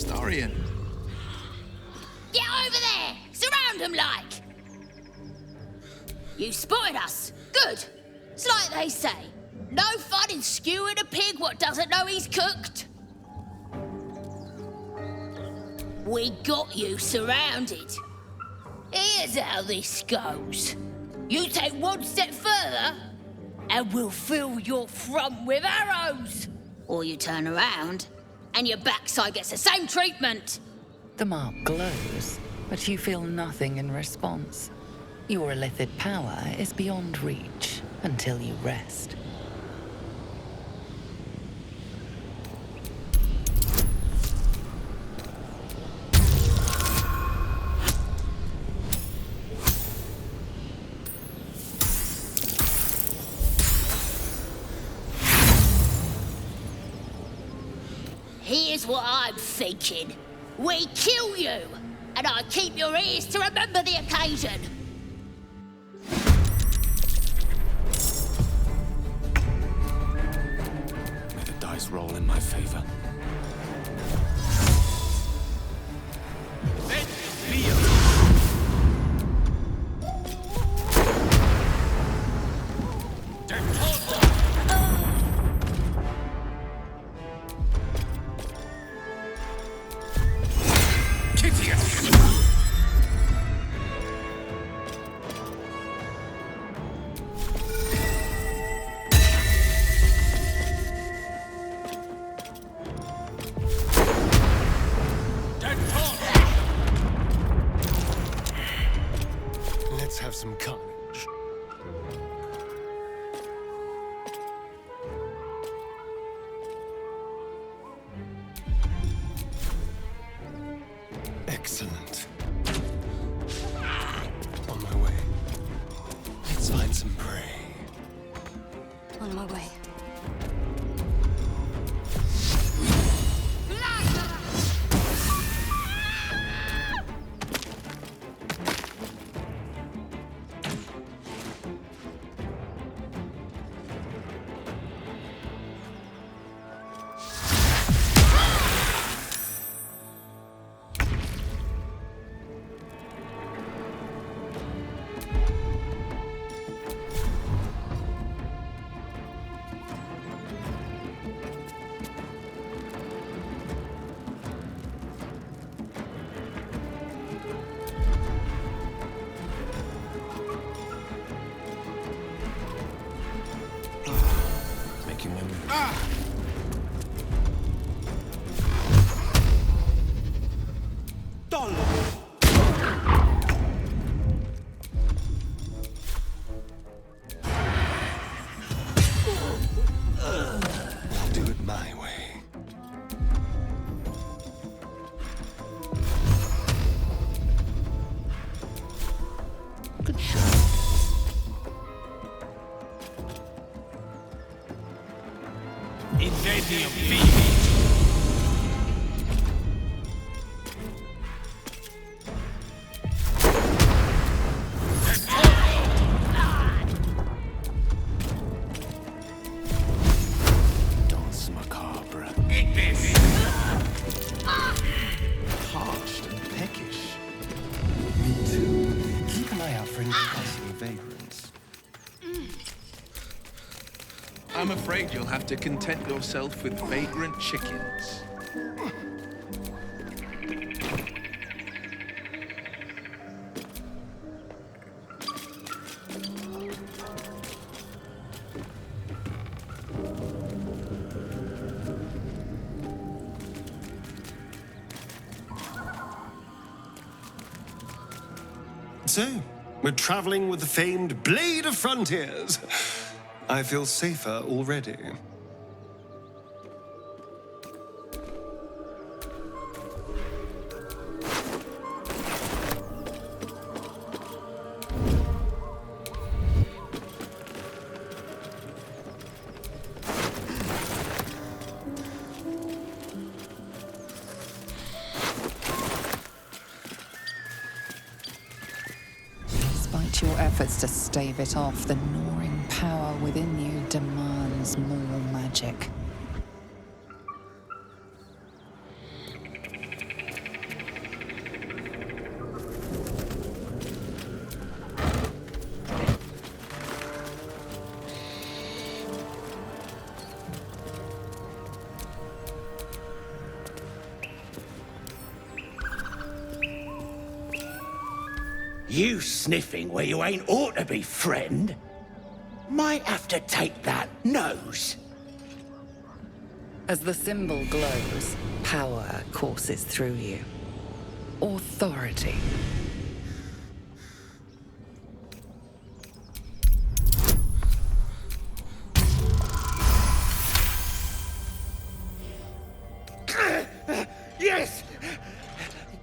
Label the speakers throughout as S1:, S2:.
S1: Astarion.
S2: Get over there! Surround them like! You spotted us. Good. It's like they say. No fun in skewing a pig what doesn't know he's cooked. We got you surrounded. Here's how this goes. You take one step further, and we'll fill your front with arrows. Or you turn around, and your backside gets the same treatment.
S3: The mark glows, but you feel nothing in response. Your illithid power is beyond reach until you rest.
S2: Here's what I'm thinking. We kill you, and I keep your ears to remember the occasion.
S4: May the dice roll in my favor. Let's have some carnage. Excellent. On my way. Let's find some prey.
S5: On my way.
S4: Making my move. I'll do it my way.
S1: Good shot.
S4: Danse macabre.
S1: Parched and peckish.
S6: Me too. Keep an eye out for any passing vagrants.
S1: I'm afraid you'll have to content yourself with vagrant chickens.
S6: So, we're traveling with the famed Blade of Frontiers. I feel safer already.
S3: Despite your efforts to stave it off, the gnawing power within you demands more magic.
S7: You sniffing where you ain't ought to be, friend. Might have to take that nose.
S3: As the symbol glows, power courses through you. Authority.
S7: Yes!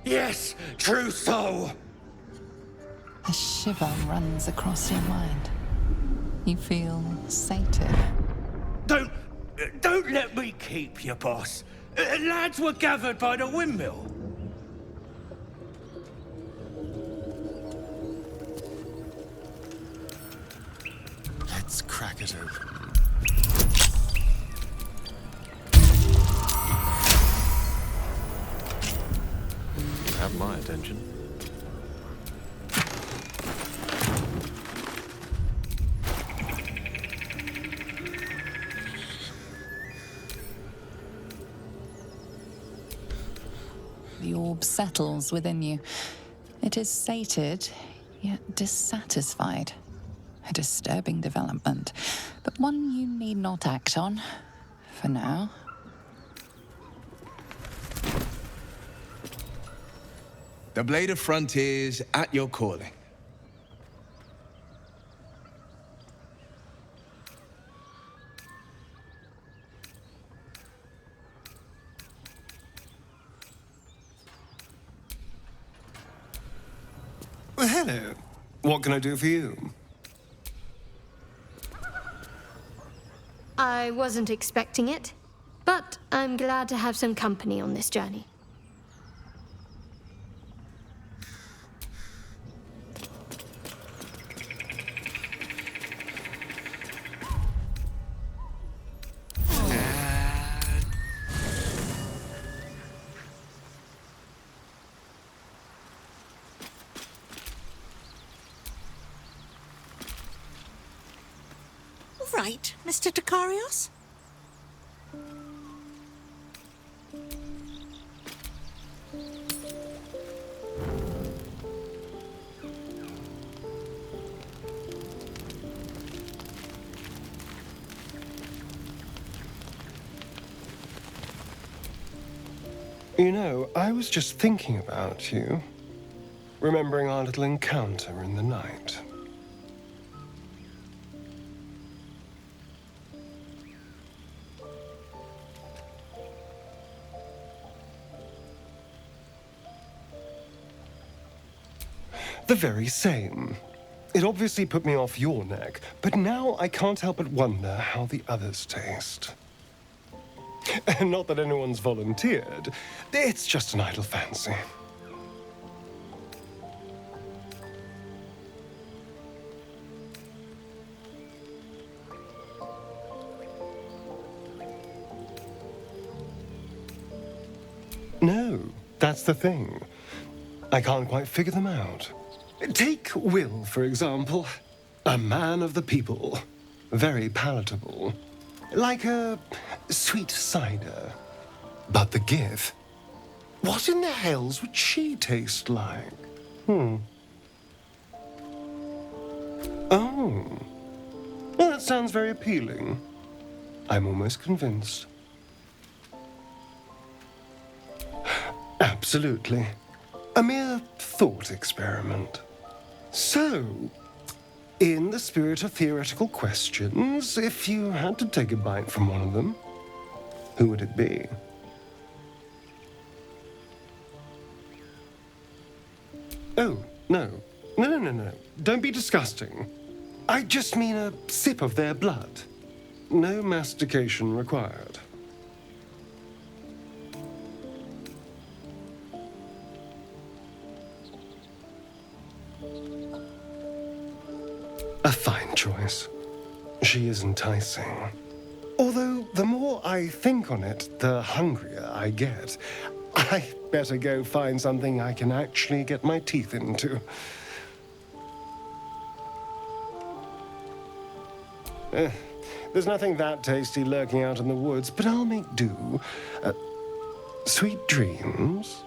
S7: Yes, true soul!
S3: A shiver runs across your mind. You feel sated.
S7: Don't let me keep you, boss. Lads were gathered by the windmill.
S6: Let's crack it open.
S4: Have my attention.
S3: The orb settles within you. It is sated, yet dissatisfied. A disturbing development, but one you need not act on, for now.
S1: The Blade of Frontiers at your calling.
S6: Well, hello. What can I do for you?
S5: I wasn't expecting it, but I'm glad to have some company on this journey.
S8: Right, Mr. Dekarios?
S6: You know, I was just thinking about you, remembering our little encounter in the night. The very same. It obviously put me off your neck, but now I can't help but wonder how the others taste. Not that anyone's volunteered. It's just an idle fancy. No, that's the thing. I can't quite figure them out. Take Will, for example. A man of the people. Very palatable. Like a sweet cider. But the Gif? What in the hells would she taste like? Oh. Well, that sounds very appealing. I'm almost convinced. Absolutely. A mere thought experiment. So, in the spirit of theoretical questions, if you had to take a bite from one of them, who would it be? Oh, no. No. Don't be disgusting. I just mean a sip of their blood. No mastication required. A fine choice. She is enticing. Although, the more I think on it, the hungrier I get. I better go find something I can actually get my teeth into. There's nothing that tasty lurking out in the woods, but I'll make do. Sweet dreams.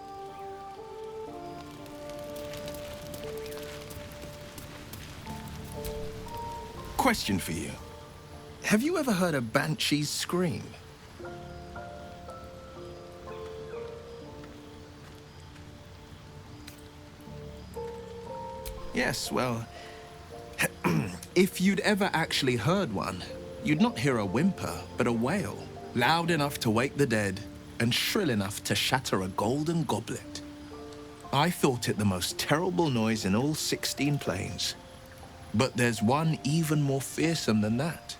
S1: Question for you. Have you ever heard a banshee scream? Yes, well, if you'd ever actually heard one, you'd not hear a whimper, but a wail, loud enough to wake the dead and shrill enough to shatter a golden goblet. I thought it the most terrible noise in all 16 planes. But there's one even more fearsome than that.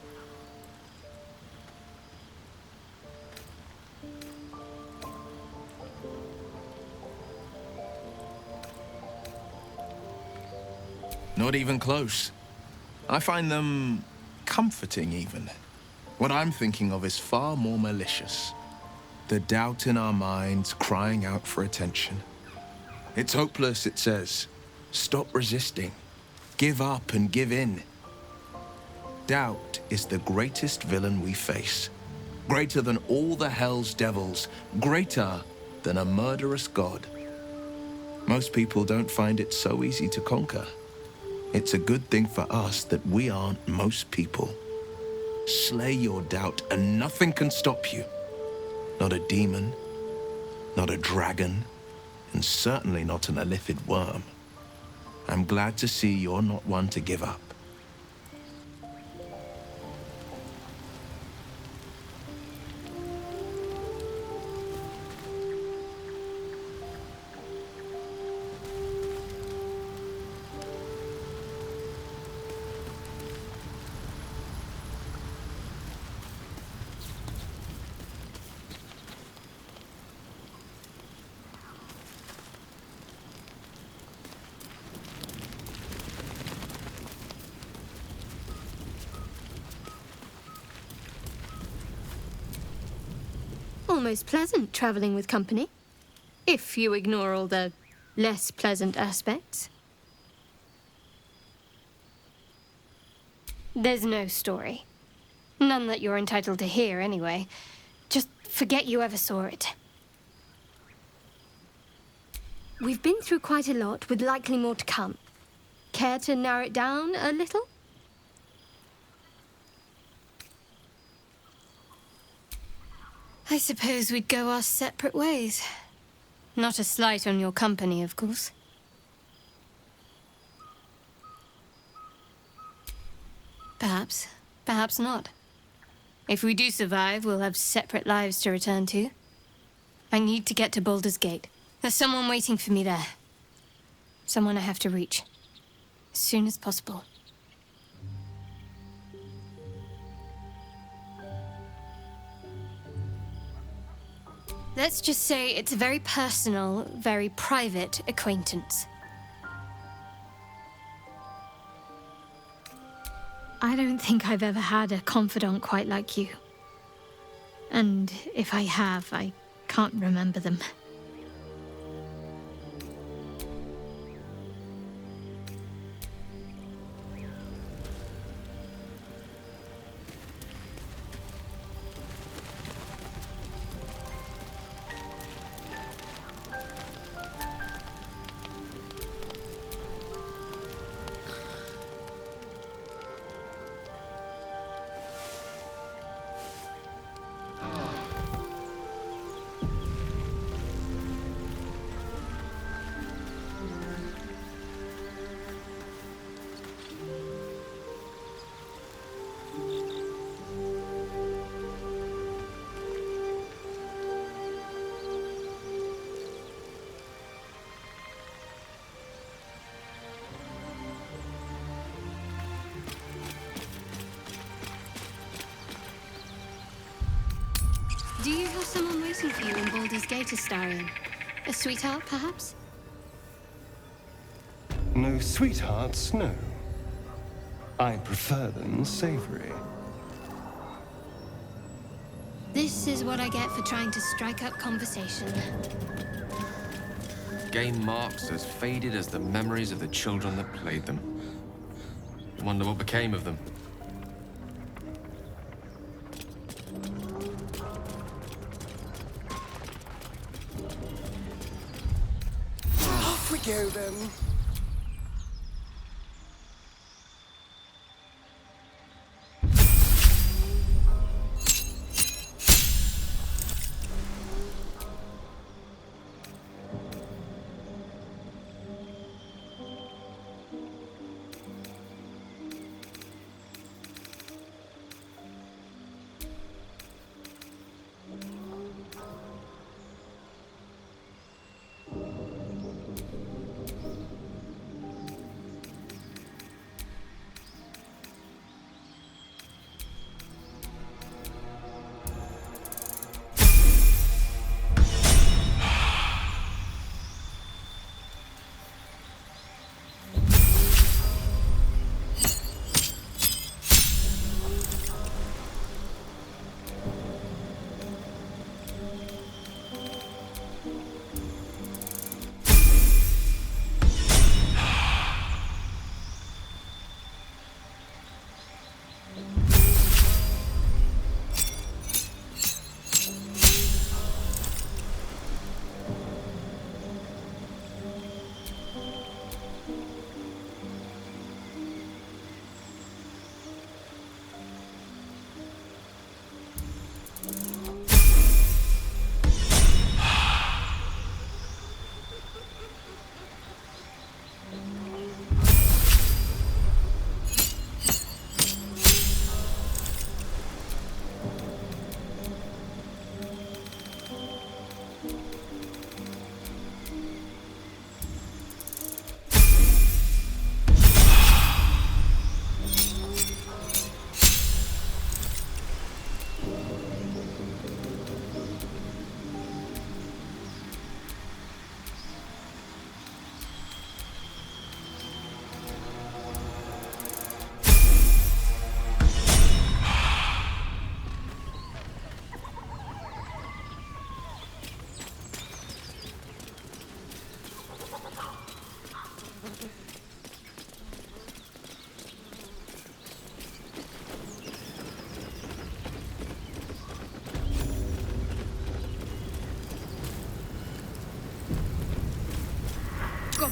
S1: Not even close. I find them comforting, even. What I'm thinking of is far more malicious. The doubt in our minds crying out for attention. It's hopeless, it says. Stop resisting. Give up and give in. Doubt is the greatest villain we face. Greater than all the hell's devils. Greater than a murderous god. Most people don't find it so easy to conquer. It's a good thing for us that we aren't most people. Slay your doubt and nothing can stop you. Not a demon, not a dragon, and certainly not an illithid worm. I'm glad to see you're not one to give up.
S5: Almost pleasant traveling with company, if you ignore all the less pleasant aspects. There's no story. None that you're entitled to hear, anyway. Just forget you ever saw it. We've been through quite a lot, with likely more to come. Care to narrow it down a little?
S9: I suppose we'd go our separate ways. Not a slight on your company, of course. Perhaps. Perhaps not. If we do survive, we'll have separate lives to return to. I need to get to Baldur's Gate. There's someone waiting for me there. Someone I have to reach. As soon as possible. Let's just say it's a very personal, very private acquaintance.
S5: I don't think I've ever had a confidant quite like you. And if I have, I can't remember them. Do you have someone waiting for you in Baldur's Gate, Astarion? A sweetheart, perhaps?
S6: No sweethearts, no. I prefer them savory.
S9: This is what I get for trying to strike up conversation.
S4: Game marks as faded as the memories of the children that played them. Wonder what became of them.
S6: Off we go, then.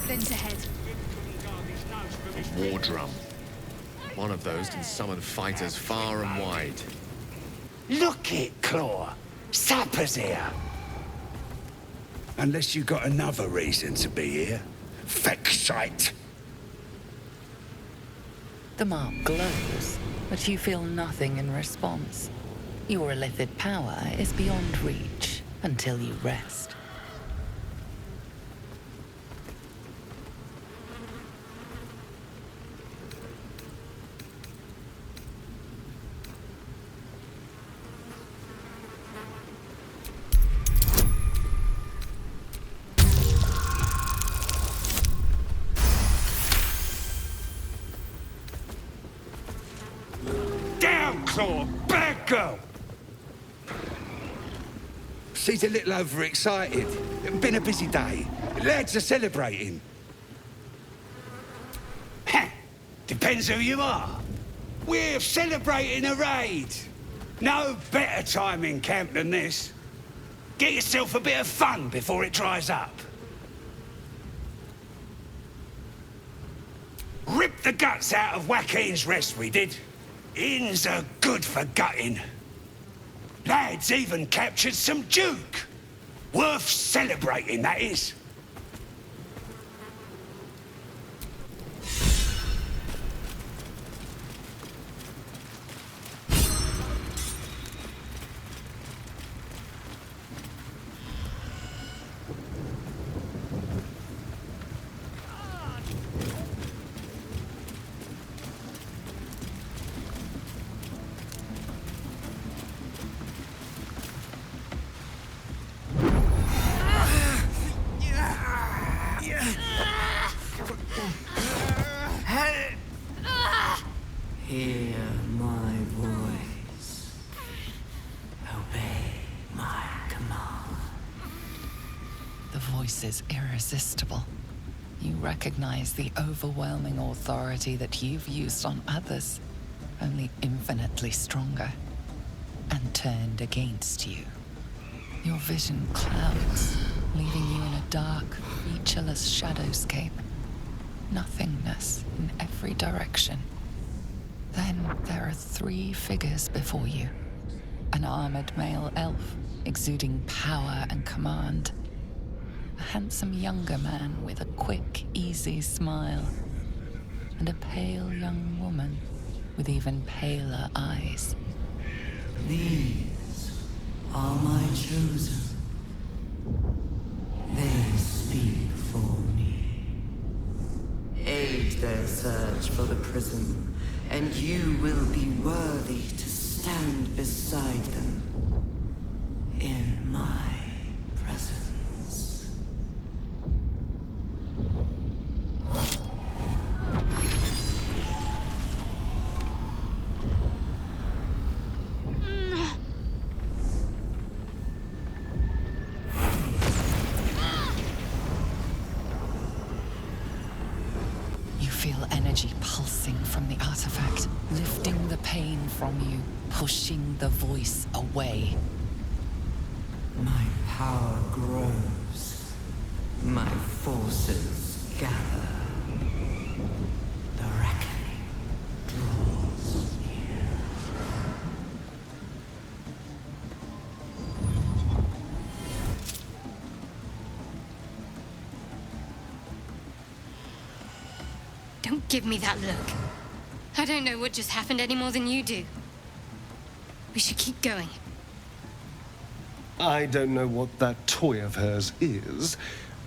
S5: goblins ahead.
S4: A war drum. One of those can summon fighters far and wide.
S7: Look it, Claw. Sapper's here. Unless you got another reason to be here. Feckshite.
S3: The mark glows, but you feel nothing in response. Your illithid power is beyond reach until you rest.
S7: Down, Claw! Bad girl! She's a little overexcited. Been a busy day. Lads are celebrating. Heh. Depends who you are. We're celebrating a raid. No better time in camp than this. Get yourself a bit of fun before it dries up. Ripped the guts out of Joaquin's rest, we did. Inns are good for gutting. Lads even captured some Duke. Worth celebrating, that is.
S10: Hear my voice. Obey my command.
S3: The voice is irresistible. You recognize the overwhelming authority that you've used on others, only infinitely stronger, and turned against you. Your vision clouds, leaving you in a dark, featureless shadowscape. Nothingness in every direction. Then there are 3 figures before you. An armored male elf, exuding power and command. A handsome younger man with a quick, easy smile. And a pale young woman with even paler eyes.
S10: These are my chosen. They speak for me. Aid their search for the prism, and you will be worthy to stand beside them in my presence.
S3: You feel energy pulsing from the artifact, lifting the pain from you, pushing the voice away.
S10: My power grows. My forces gather. The reckoning draws near.
S9: Don't give me that look. I don't know what just happened any more than you do. We should keep going.
S6: I don't know what that toy of hers is,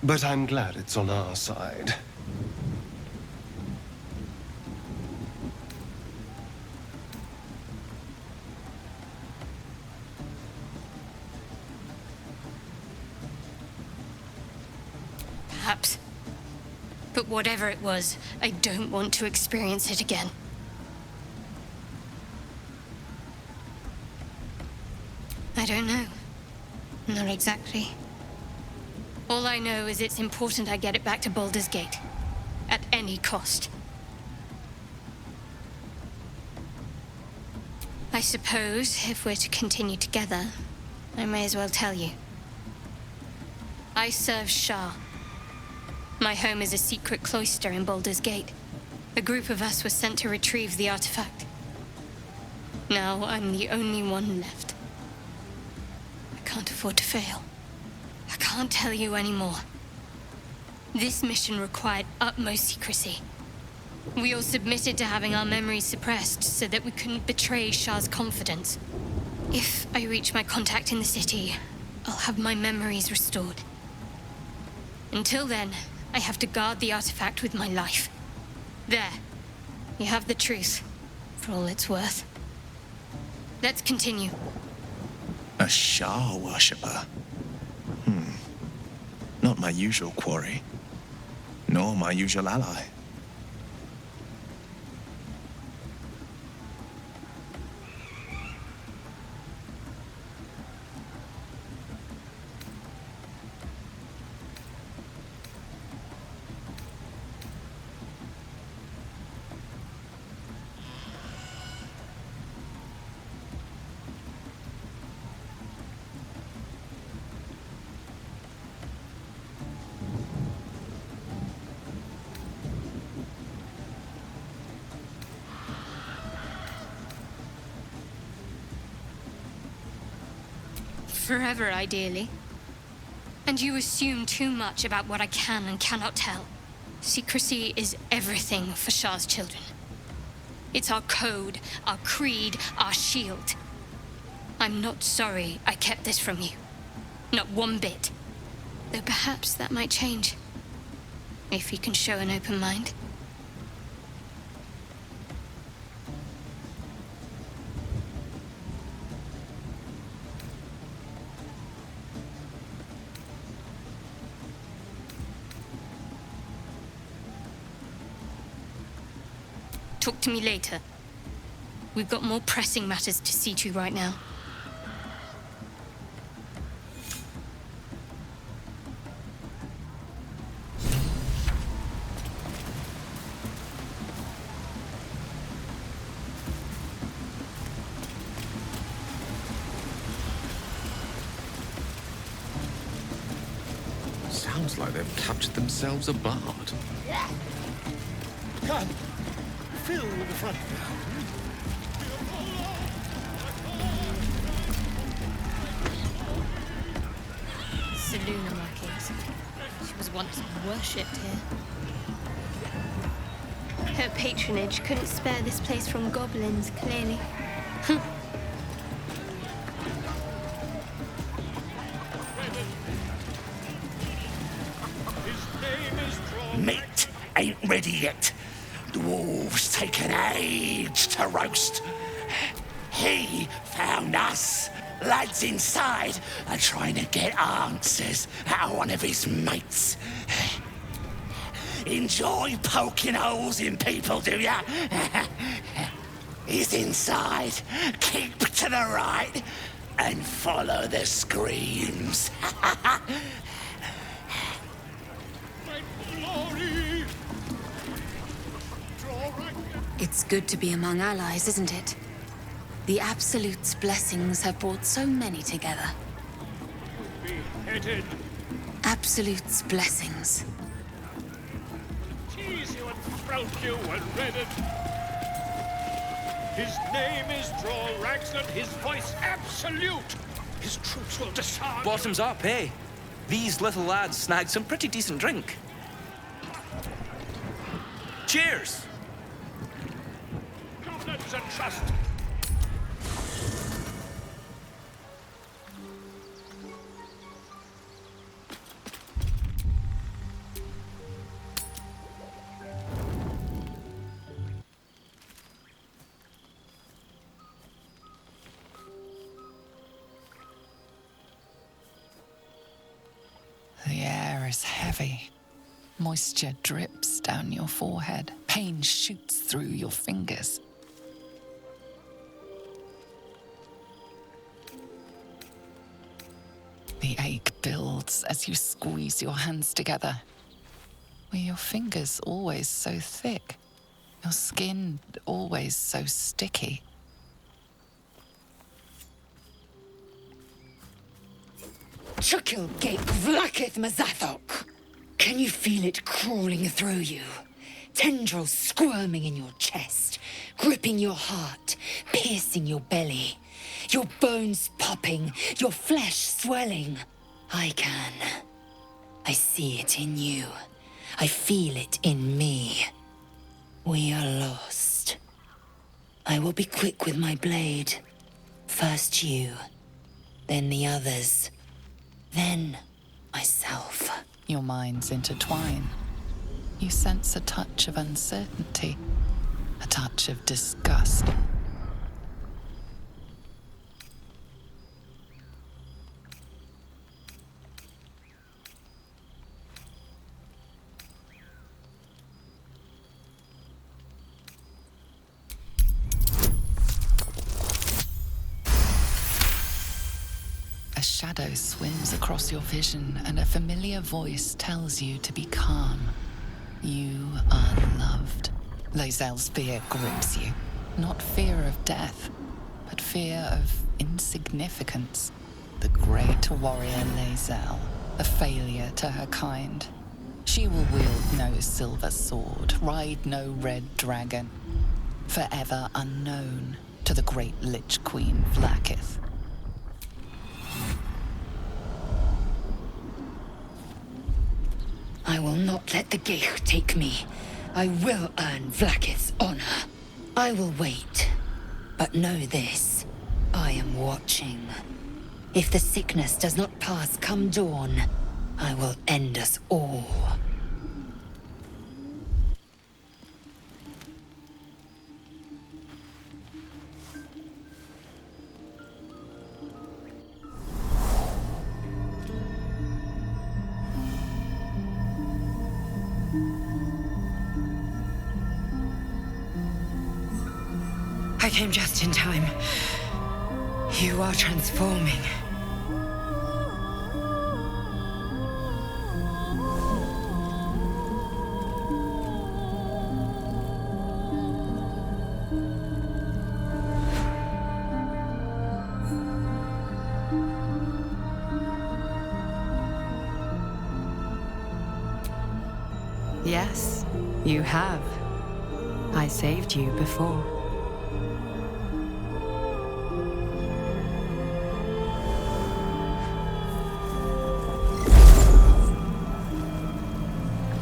S6: but I'm glad it's on our side.
S9: Perhaps. But whatever it was, I don't want to experience it again. I don't know. Not exactly. All I know is it's important I get it back to Baldur's Gate. At any cost. I suppose, if we're to continue together, I may as well tell you. I serve Shah. My home is a secret cloister in Baldur's Gate. A group of us was sent to retrieve the artifact. Now I'm the only one left. I can't afford to fail. I can't tell you anymore. This mission required utmost secrecy. We all submitted to having our memories suppressed so that we couldn't betray Shah's confidence. If I reach my contact in the city, I'll have my memories restored. Until then, I have to guard the artifact with my life. There. You have the truth, for all it's worth. Let's continue.
S1: A Shah worshipper? Not my usual quarry, nor my usual ally.
S9: Forever, ideally. And you assume too much about what I can and cannot tell. Secrecy is everything for Shah's children. It's our code, our creed, our shield. I'm not sorry I kept this from you. Not one bit. Though perhaps that might change. If you can show an open mind. Talk to me later. We've got more pressing matters to see to right now.
S4: Sounds like they've captured themselves a bard.
S7: Come, fill the front.
S9: Seluna Marquise. She was once worshipped here. Her patronage couldn't spare this place from goblins, clearly.
S7: Meat ain't ready yet. Dwarves take an age to roast. He found us. Lads inside are trying to get answers out of one of his mates. Enjoy poking holes in people, do ya? He's inside. Keep to the right and follow the screams.
S11: It's good to be among allies, isn't it? The Absolute's blessings have brought so many together.
S7: Beheaded.
S11: Absolute's blessings.
S7: Tease you and throat you and redded. His name is Droll Raxland, his voice absolute. His troops will disarm.
S12: Bottoms up, eh? These little lads snagged some pretty decent drink. Cheers!
S7: Goblins and trust.
S3: The air is heavy. Moisture drips down your forehead. Pain shoots through your fingers. The ache builds as you squeeze your hands together. Were your fingers always so thick? Your skin always so sticky?
S11: Chukil Gate Vlakith Mazathok.
S13: Can you feel it crawling through you? Tendrils squirming in your chest, gripping your heart, piercing your belly. Your bones popping, your flesh swelling. I can. I see it in you. I feel it in me. We are lost. I will be quick with my blade. First you, then the others, then myself.
S3: Your minds intertwine. You sense a touch of uncertainty, a touch of disgust. A shadow swims across your vision, and a familiar voice tells you to be calm. You are loved. Lae'zel's fear grips you. Not fear of death, but fear of insignificance. The great warrior Lae'zel, a failure to her kind. She will wield no silver sword, ride no red dragon. Forever unknown to the great Lich Queen Vlaakith.
S13: I will not let the Gale take me. I will earn Vlaakith's honor. I will wait. But know this, I am watching. If the sickness does not pass come dawn, I will end us all. I came just in time. You are transforming.
S14: Yes, you have. I saved you before.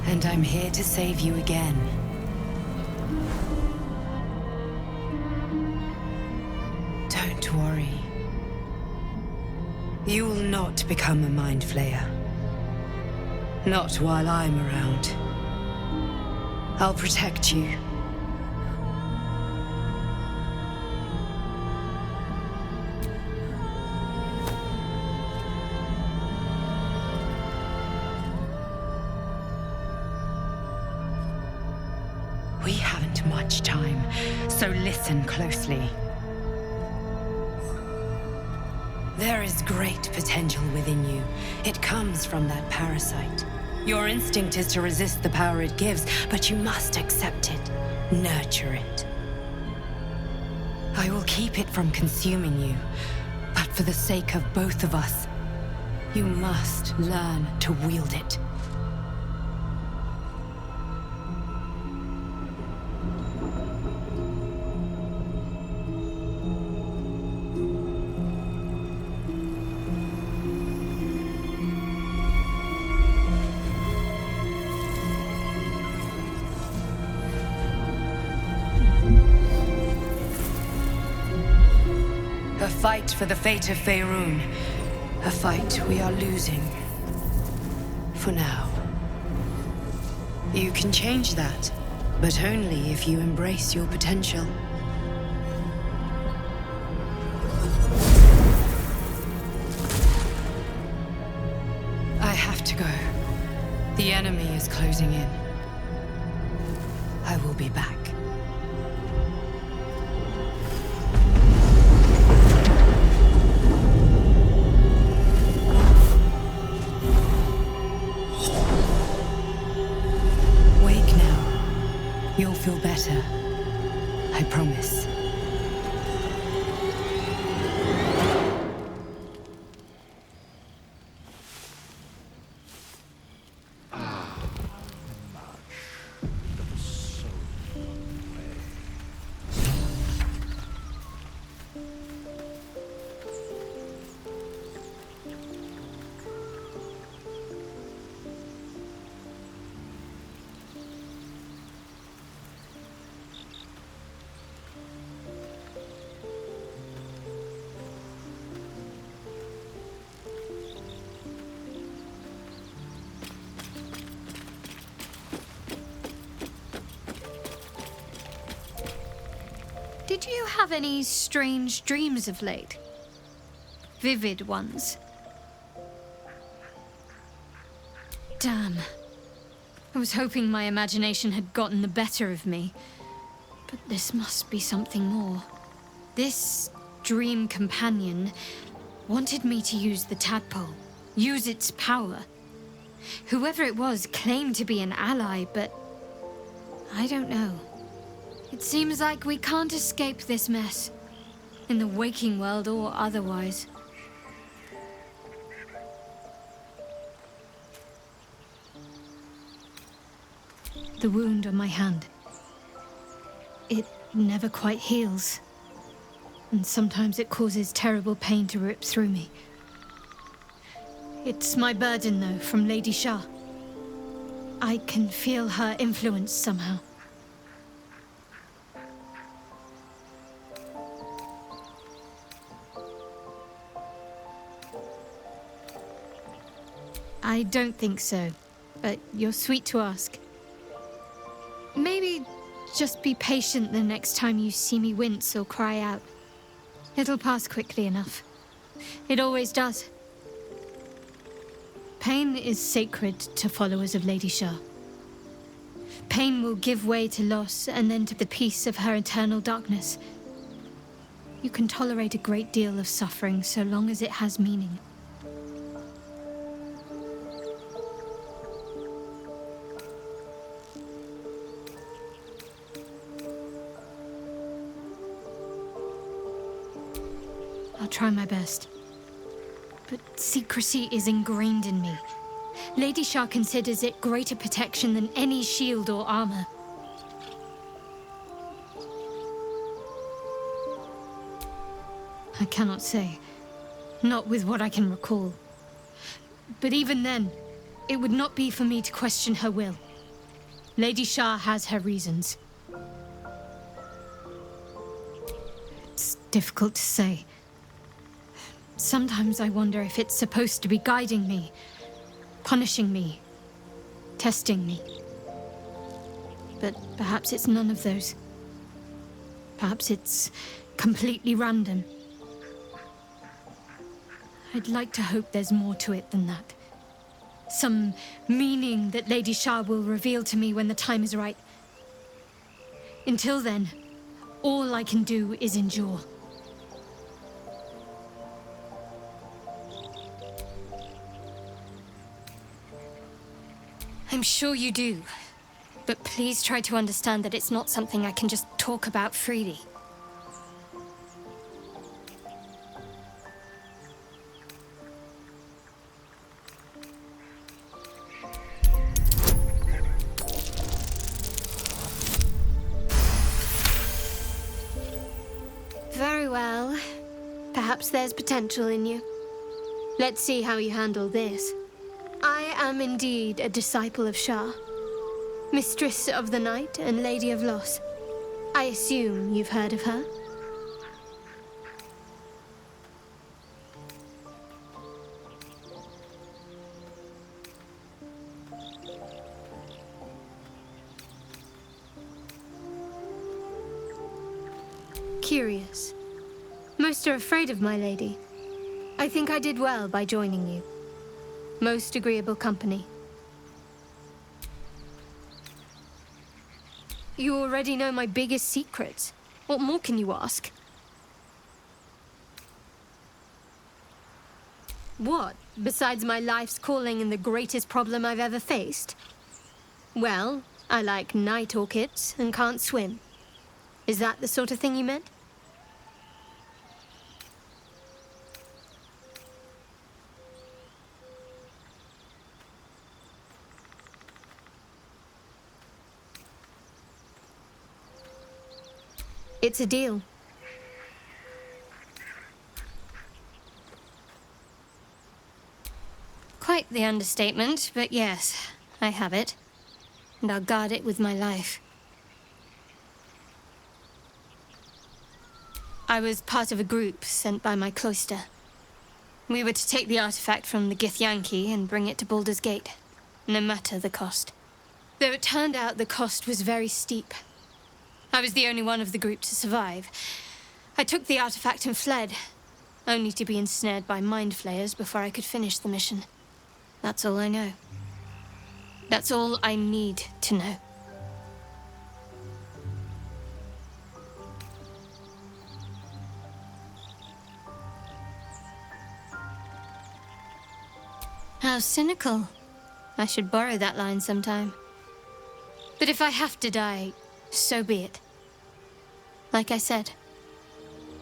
S14: And I'm here to save you again. Don't worry. You will not become a Mind Flayer. Not while I'm around. I'll protect you. We haven't much time, so listen closely. There is great potential within you. It comes from that parasite. Your instinct is to resist the power it gives, but you must accept it, nurture it. I will keep it from consuming you, but for the sake of both of us, you must learn to wield it. A fight for the fate of Faerun. A fight we are losing. For now. You can change that, but only if you embrace your potential. I have to go. The enemy is closing in. I will be back. You'll feel better. I promise.
S5: Did you have any strange dreams of late? Vivid ones? Damn. I was hoping my imagination had gotten the better of me. But this must be something more. This dream companion wanted me to use the tadpole, use its power. Whoever it was claimed to be an ally, but I don't know. It seems like we can't escape this mess, in the waking world or otherwise. The wound on my hand. It never quite heals. And sometimes it causes terrible pain to rip through me. It's my burden, though, from Lady Shah. I can feel her influence somehow. I don't think so, but you're sweet to ask. Maybe just be patient the next time you see me wince or cry out. It'll pass quickly enough. It always does. Pain is sacred to followers of Lady Shah. Pain will give way to loss and then to the peace of her eternal darkness. You can tolerate a great deal of suffering so long as it has meaning. I'll try my best. But secrecy is ingrained in me. Lady Shah considers it greater protection than any shield or armor. I cannot say. Not with what I can recall. But even then, it would not be for me to question her will. Lady Shah has her reasons. It's difficult to say. Sometimes I wonder if it's supposed to be guiding me, punishing me, testing me. But perhaps it's none of those. Perhaps it's completely random. I'd like to hope there's more to it than that. Some meaning that Lady Shah will reveal to me when the time is right. Until then, all I can do is endure. I'm sure you do, but please try to understand that it's not something I can just talk about freely. Very well. Perhaps there's potential in you. Let's see how you handle this. I am indeed a disciple of Shah, Mistress of the Night and Lady of Loss. I assume you've heard of her? Curious. Most are afraid of my lady. I think I did well by joining you. Most agreeable company. You already know my biggest secrets. What more can you ask? What, besides my life's calling and the greatest problem I've ever faced? Well, I like night orchids and can't swim. Is that the sort of thing you meant? It's a deal. Quite the understatement, but yes, I have it. And I'll guard it with my life. I was part of a group sent by my cloister. We were to take the artifact from the Githyanki and bring it to Baldur's Gate, no matter the cost. Though it turned out the cost was very steep.
S9: I was the only one of the group to survive. I took the artifact and fled, only to be ensnared by mind flayers before I could finish the mission. That's all I know. That's all I need to know. How cynical. I should borrow that line sometime. But if I have to die, so be it. Like I said,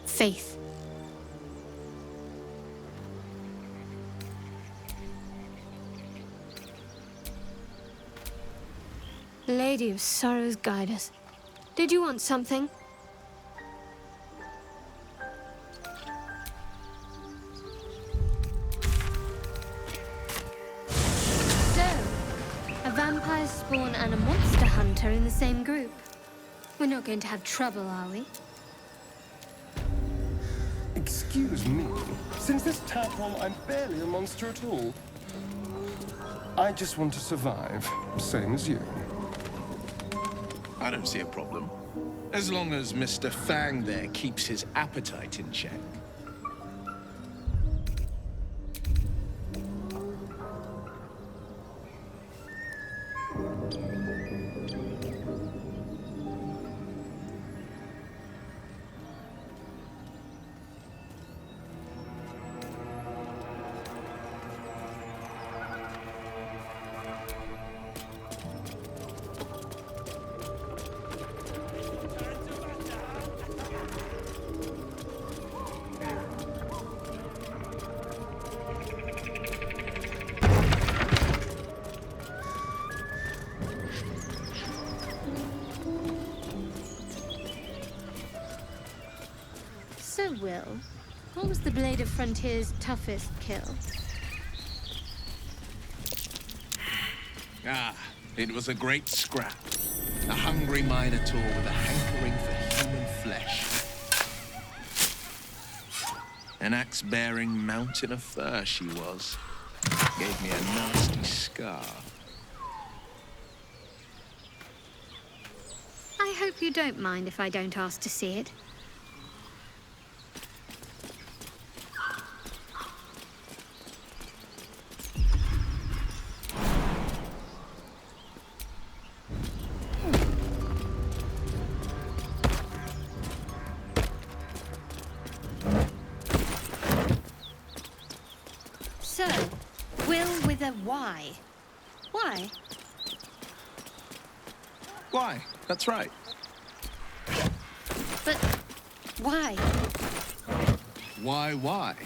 S9: faith. Lady of Sorrows, guide us. Did you want something? A vampire spawn and a monster hunter in the same group. We're not going to have trouble, are we?
S6: Excuse me. Since this tadpole, I'm barely a monster at all. I just want to survive, same as you.
S1: I don't see a problem. As long as Mr. Fang there keeps his appetite in check.
S5: So, Will, what was the Blade of Frontier's toughest kill?
S1: Ah, it was a great scrap. A hungry minotaur with a hankering for human flesh. An axe-bearing mountain of fur she was. Gave me a nasty scar.
S5: I hope you don't mind if I don't ask to see it. So, Will with a Y. Why?
S1: Why? That's right.
S5: But why?
S1: Why?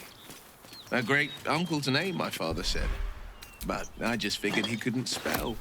S1: A great uncle to name, my father said. But I just figured he couldn't spell.